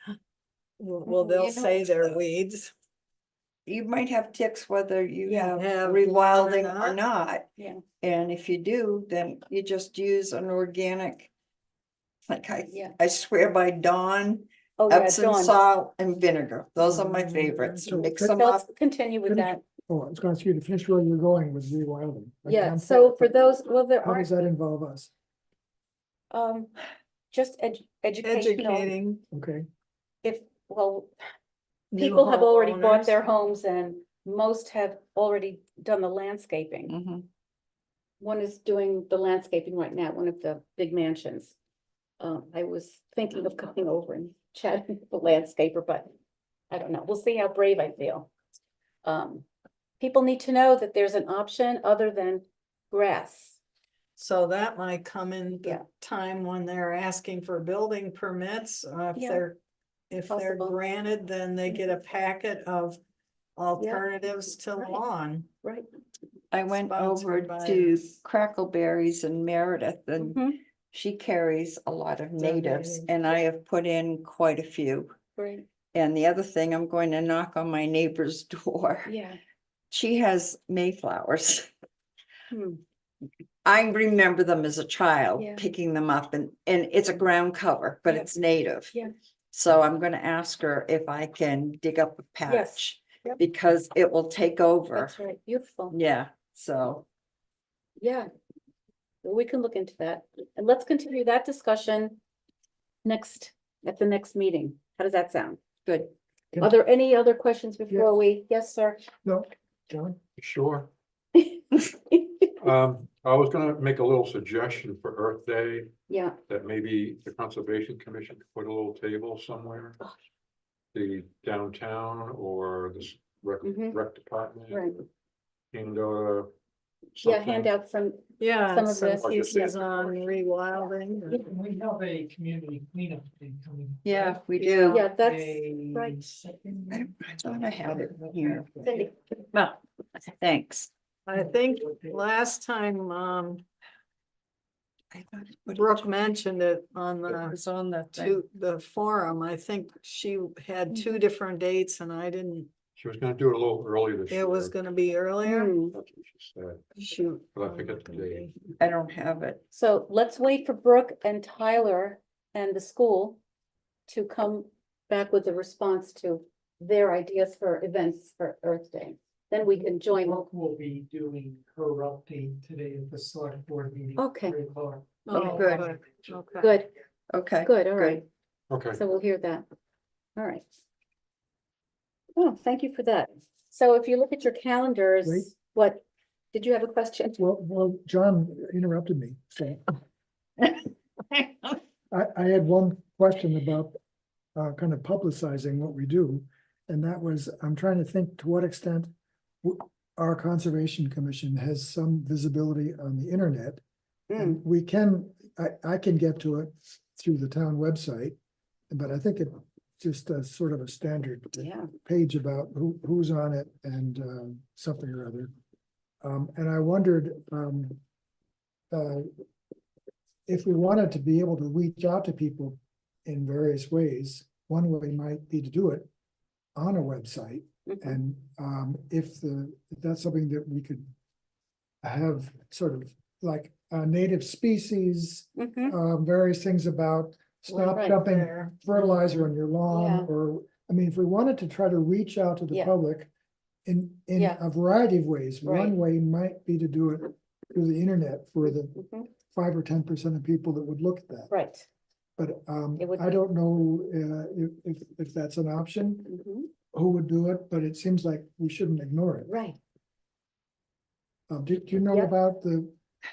Well, You they'll know- say they're weeds. You might have ticks whether you You have have rewilding lawn or or not. Yeah. And if you do, then you just use an organic. Like Yeah. I swear by Dawn, Oh, yeah, Epsom Dawn. salt and vinegar. Those are my favorites. So Mix could- them So up. let's continue with Finish. that. Oh, I was going to ask you to finish where you're going with rewilding. Like, Yeah, I'm- so for those, well, there How does aren't, that involve us? just educational. Educating. Okay, Well, new people have already bought homeowners. their homes and most have already done the landscaping. Mhm. One is doing the landscaping right now, one of the big mansions. I was thinking of coming over and chatting with the landscaper, but I don't know. We'll see how brave I feel. People need to know that there's an option other than grass. So that might come in the Yeah. time when they're asking for building permits, if Yeah. if they're Possible. granted, then they get a packet of alternatives to Right. lawn. Right. I went over Sponsored by to us. Crackleberries in Meredith and Mhm. She carries a lot of Does natives native. and I have put in quite a few. Great, And the other thing, I'm going to knock on my neighbor's door. yeah. She has Mayflowers. Hmm. I remember them as a child, Yeah. picking them up and it's a ground cover, but Yeah. it's native. Yeah. So I'm gonna ask her if I can dig up a patch. Yep. Because it will take over. That's right, beautiful. Yeah, so, Yeah. Well, we can look into that. And let's continue that discussion at the next meeting. How does that sound? good. Are there any other questions before we, yes, sir? No, John? Sure. I was gonna make a little suggestion for Earth Day, Yeah, that maybe the Conservation Commission could put a little table somewhere. Oh. The downtown or the Mhm. rec department. right. And, Yeah, something. hand out some, Yeah, Some of some this. pieces on rewilding. or- We have a community cleanup day coming. Yeah, we Yeah. do. yeah, that's May right. 2nd. I thought I had it here. Cindy. Well, thanks. I think last time, I thought I put it- Brooke mentioned it on It the was on the thing. to the forum. I think she had two different dates and I didn't, She was gonna do it a little early this year. it was gonna be earlier. Hmm. That's what she said. Shoot. But I forget the date. I don't have it. So let's wait for Brooke and Tyler and the school to come back with a response to their ideas for events for Earth Day. Then we can join. Brooke will be doing her update today at the select board meeting. Okay. 3:00. Oh, good. Okay. Good, Okay. good, all right. Okay, So we'll hear that. All right. Oh, thank you for that. So if you look at your calendars, Wait. what, did you have a question? Well, John interrupted me, so I had one question about kind of publicizing what we do. And that was, I'm trying to think to what extent our Conservation Commission has some visibility on the internet. And we can, I can get to it through the town website, but I think it just a sort of a standard Yeah. page about who's on it and something or other. And I wondered if we wanted to be able to reach out to people in various ways, one way might be to do it on a website. Mhm. And if that's something that we could have sort of like native species, Mhm. various things about stop Right dumping There. fertilizer on your Yeah. lawn, or, I mean, if we wanted to try to reach out to the Yeah. public in Yeah. a variety of ways, Right. one way might be to do it through the internet for the Mhm. 5 or 10% of people that would look at that. Right. But It would I be- don't know if that's an option, Mhm. who would do it, but it seems like we shouldn't ignore it. Right. Do you know Yeah. about the,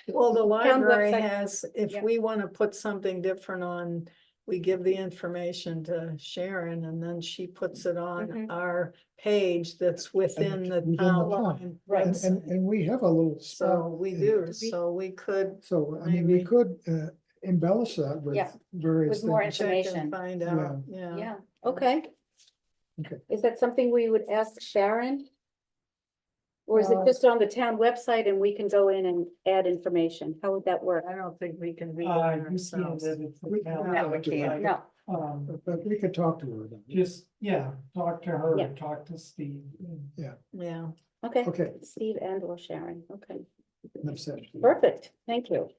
Well, the Town library website. has, if Yeah. we want to put something different on, we give the information to Sharon and then she puts it on Mhm. our page that's within the within the town town. line. Right. and we have a little So spot. we in- do, so we could So, I mean, we maybe- could embellish that with Yeah, various with more things. check information. and find out, yeah. Yeah, okay. Okay. Is that something we would ask Sharon? Or is it Uh, just on the town website and we can go in and add information? How would that work? I don't think we can read it You can't ourselves. edit the We- calendar. No, we can't. No, But we could talk to her about it. Just, yeah, talk to her, Yeah. talk to Steve. Yeah, okay, Okay, Steve and or Sharon, okay, enough said. perfect, thank you.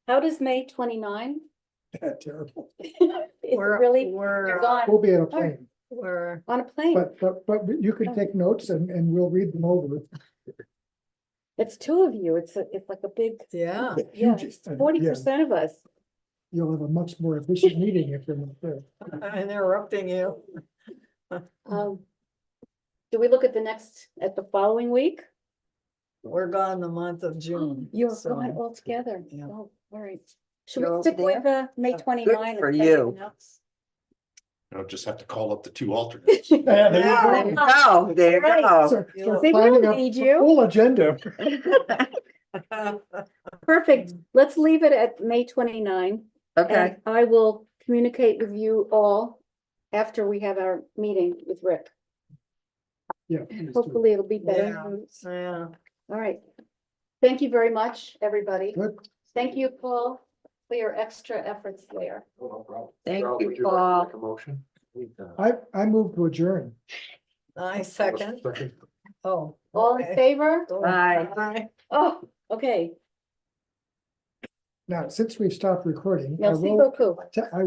How does May 29? Terrible. Is it we're, really, you're we're, gone We'll be at a plane, we're, on a plane? but you could take notes and we'll read them over. It's two of you, it's like a big, yeah. yeah, Huge, 40% of us. You'll have a much more efficient meeting if you're not there. Interrupting you. Do we look at the following week? We're gone the month of June. You're so- going all together. Yeah. Oh, all right. Should we You're stick with May Good 29? for and you. everything else? I'll just have to call up the 2 alternates. Yeah, there you There go. you go, there you Right. go. Start They planning really a need you. Full agenda. Perfect. Let's leave it at May 29. Okay, And I will communicate with you all after we have our meeting with Rick. Yeah. please do. Hopefully it'll be better Yeah. news. Yeah, All right. Thank you very much, everybody. Good. Thank you, Paul. for your extra efforts there. Oh, no problem. Thank Ralph, you, would like to Paul. make a motion? I moved to adjourn. I second, oh. All in okay. favor? Aye. Aye. Oh, okay. Now, since we've stopped recording, I Merci will, beaucoup. I